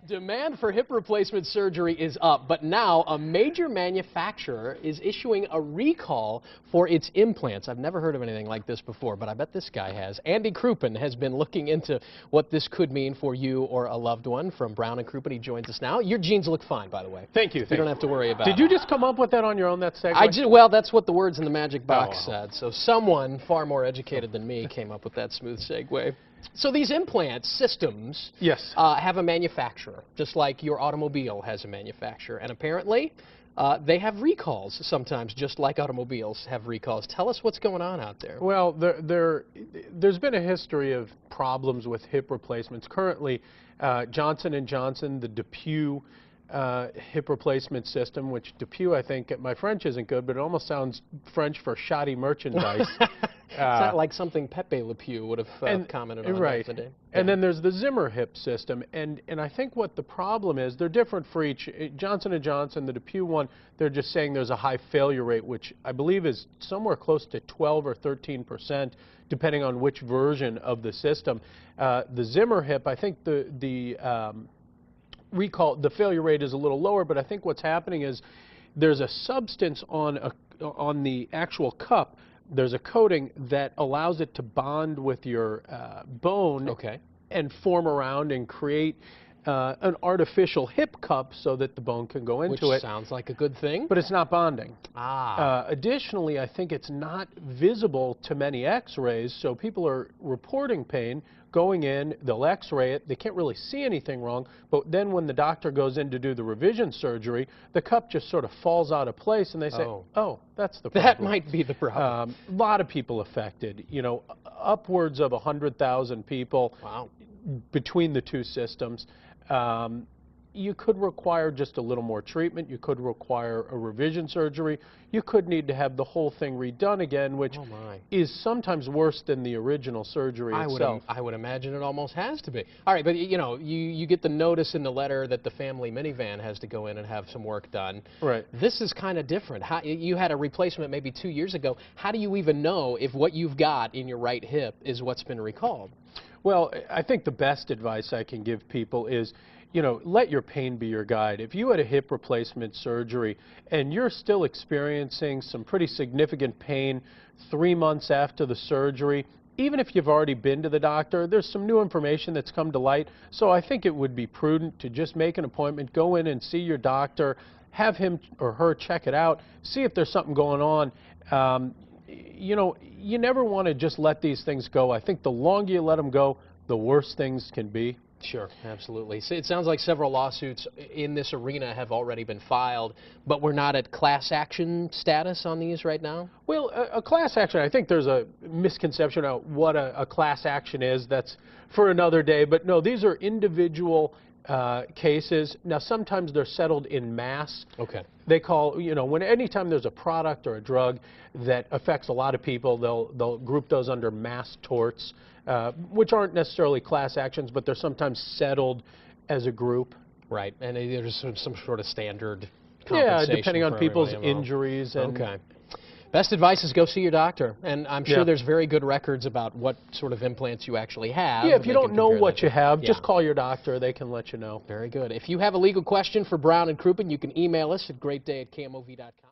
Demand for hip replacement surgery is up, but now a major manufacturer is issuing a recall for its implants. I've never heard of anything like this before, but I bet this guy has. Andy Crouppen has been looking into what this could mean for you or a loved one from Brown & Crouppen. He joins us now. Your jeans look fine, by the way. Thank you. You don't have to worry about it. Did you just come up with that on your own, that segue? Well, that's what the words in the magic box wow. said. So someone far more educated than me came up with that smooth segue. So these implant systems Yes. have a manufacturer, just like your automobile has a manufacturer. And apparently, they have recalls sometimes, just like automobiles have recalls. Tell us what's going on out there. Well, there's been a history of problems with hip replacements. Currently, Johnson & Johnson, the DePuy hip replacement system, which DePuy, I think, my French isn't good, but it almost sounds French for shoddy merchandise. It's not like something Pepe Le Pew would have commented on right. today. And then there's the Zimmer hip system, and I think what the problem is, they're different for each. Johnson & Johnson, the DePuy one, they're just saying there's a high failure rate, which I believe is somewhere close to 12 or 13%, depending on which version of the system. The Zimmer hip, I think the recall, the failure rate is a little lower, but I think what's happening is there's a substance on the actual cup. There's a coating that allows it to bond with your bone and form around and create an artificial hip cup so that the bone can go into it. Which sounds like a good thing. But it's not bonding. Additionally, I think it's not visible to many x-rays, so people are reporting pain, going in, they'll x-ray it, they can't really see anything wrong, but then when the doctor goes in to do the revision surgery, the cup just sort of falls out of place and they say, oh, that's the problem. That might be the problem. A lot of people affected, you know, upwards of 100,000 people between the two systems. You could require just a little more treatment. You could require a revision surgery. You could need to have the whole thing redone again, which is sometimes worse than the original surgery itself. I would imagine it almost has to be. All right, but you know, you get the notice in the letter that the family minivan has to go in and have some work done. Right. This is kind of different. You had a replacement maybe 2 years ago. How do you even know if what you've got in your right hip is what's been recalled? Well, I think the best advice I can give people is, you know, let your pain be your guide. If you had a hip replacement surgery and you're still experiencing some pretty significant pain 3 months after the surgery, even if you've already been to the doctor, there's some new information that's come to light. So I think it would be prudent to just make an appointment, go in and see your doctor, have him or her check it out, see if there's something going on. You know, you never want to just let these things go. I think the longer you let them go, the worse things can be. Sure, absolutely. So it sounds like several lawsuits in this arena have already been filed, but we're not at class action status on these right now? Well, a class action, I think there's a misconception of what a class action is. That's for another day. But no, these are individual cases. Now, sometimes they're settled in mass. Okay. They call, you know, anytime there's a product or a drug that affects a lot of people, they'll group those under mass torts, which aren't necessarily class actions, but they're sometimes settled as a group. Right, and there's some sort of standard compensation. Yeah, depending on people's injuries. And Best advice is go see your doctor, and I'm sure there's very good records about what sort of implants you actually have. Yeah, if you don't know what you have, just call your doctor. They can let you know. Very good. If you have a legal question for Brown & Crouppen, you can email us at greatday@kmov.com.